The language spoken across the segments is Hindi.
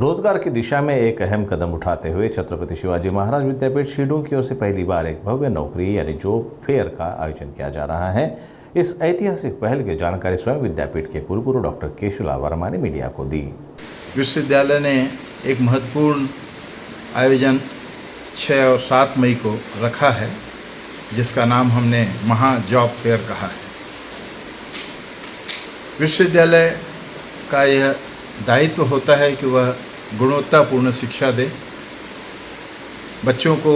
रोजगार की दिशा में एक अहम कदम उठाते हुए छत्रपति शिवाजी महाराज विद्यापीठ शीडों की ओर से पहली बार एक भव्य नौकरी यानी जॉब फेयर का आयोजन किया जा रहा है। इस ऐतिहासिक पहल की जानकारी स्वयं विद्यापीठ के कुलगुरु डॉक्टर केशवलाल वर्मा ने मीडिया को दी। विश्वविद्यालय ने एक महत्वपूर्ण आयोजन 6 और 7 मई को रखा है, जिसका नाम हमने महा जॉब फेयर कहा है। विश्वविद्यालय का यह दायित्व होता है कि वह गुणवत्तापूर्ण शिक्षा दे, बच्चों को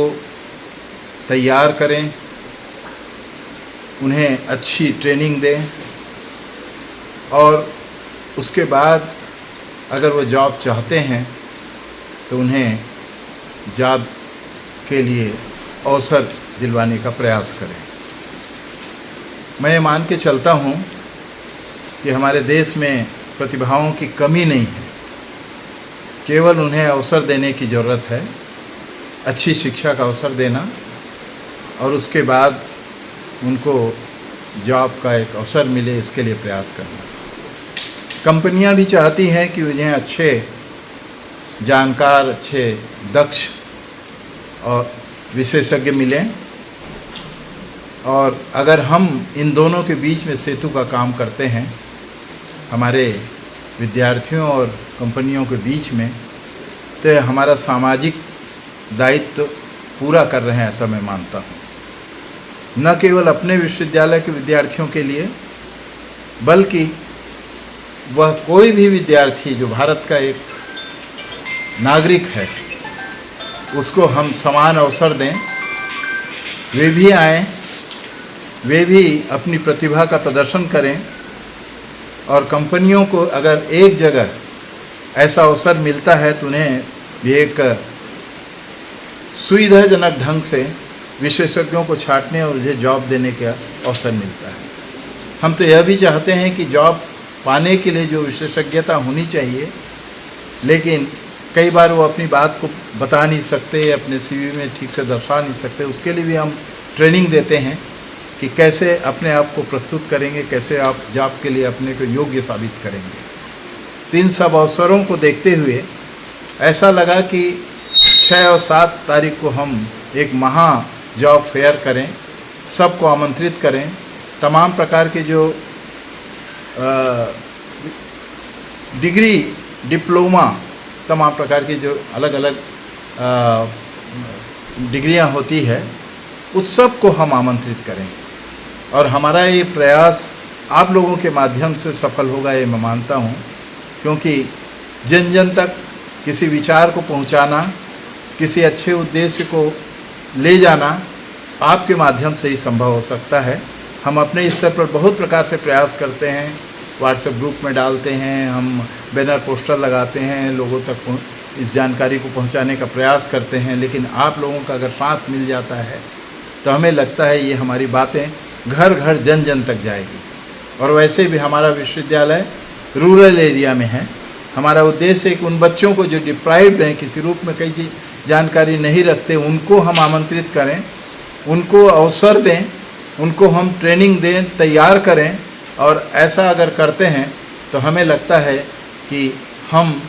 तैयार करें, उन्हें अच्छी ट्रेनिंग दें और उसके बाद अगर वो जॉब चाहते हैं तो उन्हें जॉब के लिए अवसर दिलवाने का प्रयास करें। मैं ये मान के चलता हूँ कि हमारे देश में प्रतिभाओं की कमी नहीं है, केवल उन्हें अवसर देने की ज़रूरत है, अच्छी शिक्षा का अवसर देना और उसके बाद उनको जॉब का एक अवसर मिले, इसके लिए प्रयास करना। कंपनियां भी चाहती हैं कि उन्हें अच्छे जानकार, अच्छे दक्ष और विशेषज्ञ मिलें और अगर हम इन दोनों के बीच में सेतु का काम करते हैं, हमारे विद्यार्थियों और कंपनियों के बीच में, तो हमारा सामाजिक दायित्व पूरा कर रहे हैं, ऐसा मैं मानता हूँ। न केवल अपने विश्वविद्यालय के विद्यार्थियों के लिए, बल्कि वह कोई भी विद्यार्थी जो भारत का एक नागरिक है, उसको हम समान अवसर दें, वे भी आएँ, वे भी अपनी प्रतिभा का प्रदर्शन करें और कंपनियों को अगर एक जगह ऐसा अवसर मिलता है तो उन्हें भी एक सुविधाजनक ढंग से विशेषज्ञों को छांटने और उन्हें जॉब देने का अवसर मिलता है। हम तो यह भी चाहते हैं कि जॉब पाने के लिए जो विशेषज्ञता होनी चाहिए, लेकिन कई बार वो अपनी बात को बता नहीं सकते, अपने CV में ठीक से दर्शा नहीं सकते, उसके लिए भी हम ट्रेनिंग देते हैं कि कैसे अपने आप को प्रस्तुत करेंगे, कैसे आप जॉब के लिए अपने को योग्य साबित करेंगे। तो इन सब अवसरों को देखते हुए ऐसा लगा कि 6 और 7 तारीख को हम एक महा जॉब फेयर करें, सबको आमंत्रित करें, तमाम प्रकार के जो डिग्री, डिप्लोमा, तमाम प्रकार की जो अलग अलग डिग्रियां होती है, उस सब को हम आमंत्रित करें और हमारा ये प्रयास आप लोगों के माध्यम से सफल होगा, ये मैं मानता हूँ, क्योंकि जन जन तक किसी विचार को पहुँचाना, किसी अच्छे उद्देश्य को ले जाना आपके माध्यम से ही संभव हो सकता है। हम अपने स्तर पर बहुत प्रकार से प्रयास करते हैं, व्हाट्सएप ग्रुप में डालते हैं, हम बैनर पोस्टर लगाते हैं, लोगों तक इस जानकारी को पहुंचाने का प्रयास करते हैं, लेकिन आप लोगों का अगर साथ मिल जाता है तो हमें लगता है ये हमारी बातें घर घर जन जन तक जाएगी। और वैसे भी हमारा विश्वविद्यालय रूरल एरिया में है। हमारा उद्देश्य है कि उन बच्चों को जो डिप्राइव्ड हैं, किसी रूप में कई चीज़ जानकारी नहीं रखते, उनको हम आमंत्रित करें, उनको अवसर दें, उनको हम ट्रेनिंग दें, तैयार करें। और ऐसा अगर करते हैं तो हमें लगता है कि हम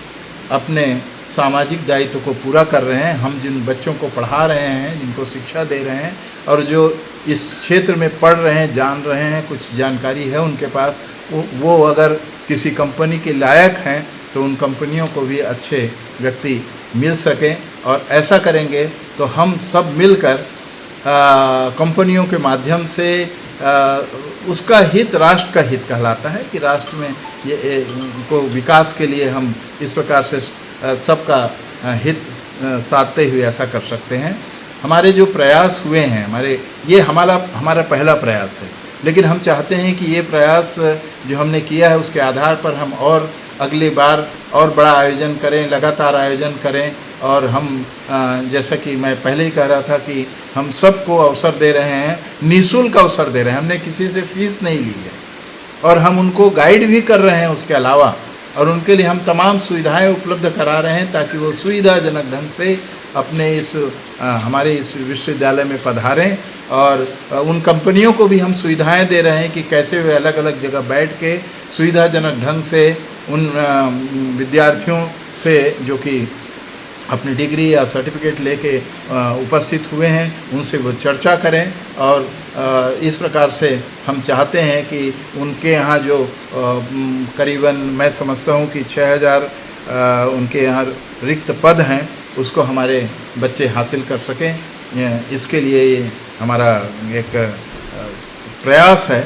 अपने सामाजिक दायित्व को पूरा कर रहे हैं। हम जिन बच्चों को पढ़ा रहे हैं, जिनको शिक्षा दे रहे हैं और जो इस क्षेत्र में पढ़ रहे हैं, जान रहे हैं, कुछ जानकारी है उनके पास, वो अगर किसी कंपनी के लायक हैं तो उन कंपनियों को भी अच्छे व्यक्ति मिल सकें। और ऐसा करेंगे तो हम सब मिलकर कंपनियों के माध्यम से उसका हित राष्ट्र का हित कहलाता है कि राष्ट्र में ये को विकास के लिए हम इस प्रकार से सबका हित साधते हुए ऐसा कर सकते हैं। हमारे जो प्रयास हुए हैं, हमारा पहला प्रयास है, लेकिन हम चाहते हैं कि ये प्रयास जो हमने किया है उसके आधार पर हम और अगली बार और बड़ा आयोजन करें, लगातार आयोजन करें। और हम जैसा कि मैं पहले ही कह रहा था कि हम सबको अवसर दे रहे हैं, निःशुल्क अवसर दे रहे हैं, हमने किसी से फीस नहीं ली है और हम उनको गाइड भी कर रहे हैं उसके अलावा, और उनके लिए हम तमाम सुविधाएं उपलब्ध करा रहे हैं ताकि वो सुविधाजनक ढंग से अपने हमारे इस विश्वविद्यालय में पधारें। और उन कंपनियों को भी हम सुविधाएं दे रहे हैं कि कैसे वे अलग अलग जगह बैठ के सुविधाजनक ढंग से उन विद्यार्थियों से जो कि अपनी डिग्री या सर्टिफिकेट लेके उपस्थित हुए हैं उनसे वो चर्चा करें। और इस प्रकार से हम चाहते हैं कि उनके यहाँ जो करीबन मैं समझता हूँ कि 6000 उनके यहाँ रिक्त पद हैं उसको हमारे बच्चे हासिल कर सकें। इसके लिए ये हमारा एक प्रयास है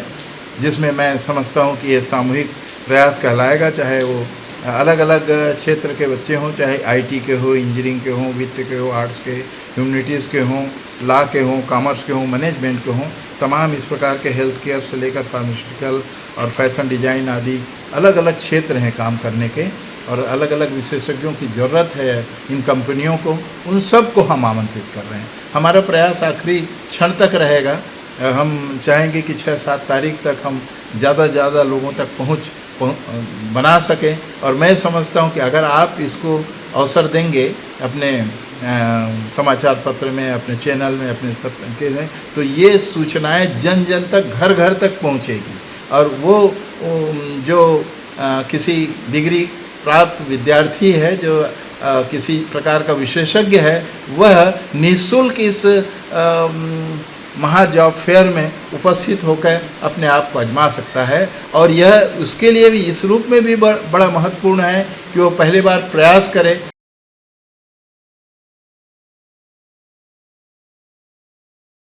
जिसमें मैं समझता हूँ कि ये सामूहिक प्रयास कहलाएगा, चाहे वो अलग अलग क्षेत्र के बच्चे हों, चाहे आईटी के हो, इंजीनियरिंग के हों, वित्त के हो, आर्ट्स के, ह्यूमैनिटीज़ के हों, लॉ के हों, कॉमर्स के हों, मैनेजमेंट के हों, तमाम इस प्रकार के हेल्थ केयर से लेकर फार्मास्यूटिकल और फैशन डिज़ाइन आदि अलग अलग क्षेत्र हैं काम करने के, और अलग अलग विशेषज्ञों की ज़रूरत है इन कंपनियों को। उन सब को हम आमंत्रित कर रहे हैं। हमारा प्रयास आखिरी क्षण तक रहेगा। हम चाहेंगे कि 6-7 तारीख तक हम ज़्यादा से ज़्यादा लोगों तक पहुँच बना सकें। और मैं समझता हूं कि अगर आप इसको अवसर देंगे अपने समाचार पत्र में, अपने चैनल में, अपने सब तरीके से, तो ये सूचनाएं जन जन तक, घर घर तक पहुंचेगी। और वो जो किसी डिग्री प्राप्त विद्यार्थी है, जो किसी प्रकार का विशेषज्ञ है, वह निःशुल्क इस महाजॉब फेयर में उपस्थित होकर अपने आप को आजमा सकता है। और यह उसके लिए भी इस रूप में भी बड़ा महत्वपूर्ण है कि वो पहली बार प्रयास करे।